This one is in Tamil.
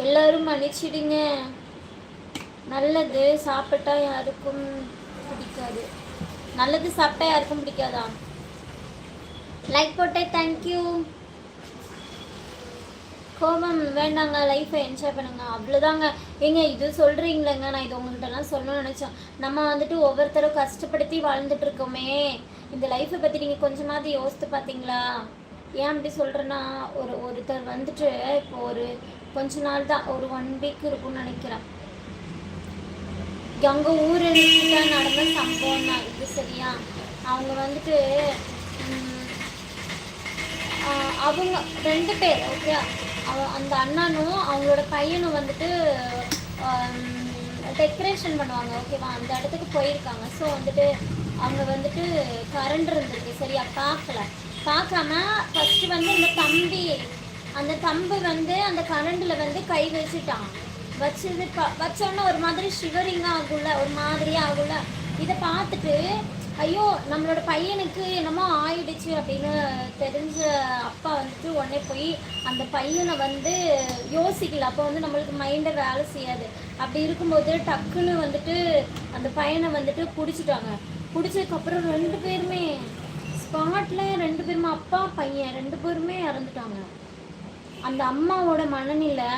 எல்லாரும் மன்னிச்சிடுங்க. நல்லது சாப்பிட்டா யாருக்கும் பிடிக்காது. நல்லது சாப்பிட்டா யாருக்கும் பிடிக்காதா? லைக் போட்டே தேங்க்யூ. கோபம் வேண்டாங்க, லைஃப்பை என்ஜாய் பண்ணுங்க, அவ்வளோதாங்க. ஏங்க இது சொல்கிறீங்களேங்க, நான் இது உங்கள்கிட்டலாம் சொல்லணும்னு நினச்சேன். நம்ம வந்துட்டு ஒவ்வொருத்தரும் கஷ்டப்படுத்தி வாழ்ந்துட்டு இருக்கோமே, இந்த லைஃப்பை பற்றி நீங்கள் கொஞ்சமாவது யோசித்து பார்த்தீங்களா? ஏன் அப்படி சொல்கிறேன்னா, ஒருத்தர் வந்துட்டு இப்போ ஒரு கொஞ்ச நாள் தான், ஒரு 1 வீக் இருக்கும்னு நினைக்கிறேன். எங்கள் ஊரில் நடந்த சம்பவம் தான் இது, சரியா? அவங்க வந்துட்டு அவங்க 2 பேர், ஓகே, அந்த அண்ணனும் அவங்களோட பையனும் வந்துட்டு டெக்கரேஷன் பண்ணுவாங்க, ஓகேவா? அந்த இடத்துக்கு போயிருக்காங்க. ஸோ வந்துட்டு அவங்க வந்துட்டு கரண்ட் இருந்திருக்கு, சரியா? பார்க்காம ஃபஸ்ட்டு வந்து அந்த தம்பு வந்து அந்த கரண்டில் வந்து கை வச்சுட்டான். வச்சோன்னா ஒரு மாதிரி ஷிவரிங்காக ஆகும்ல, ஒரு மாதிரியாக ஆகும்ல. இதை பார்த்துட்டு ஐயோ நம்மளோட பையனுக்கு என்னமோ ஆயிடுச்சு அப்படின்னு தெரிஞ்ச அப்பா வந்துட்டு உடனே போய் அந்த பையனை வந்து யோசிக்கல. அப்போ வந்து நம்மளுக்கு மைண்டை வேலை செய்யாது. அப்படி இருக்கும்போது டக்குன்னு வந்துட்டு அந்த பையனை வந்துட்டு பிடிச்சிட்டாங்க. பிடிச்சதுக்கப்புறம் 2 பேருமே ஸ்பாட்டில், 2 பேருமே அப்பா பையன் 2 பேருமே இறந்துட்டாங்க. அந்த அம்மாவோட மனநிலை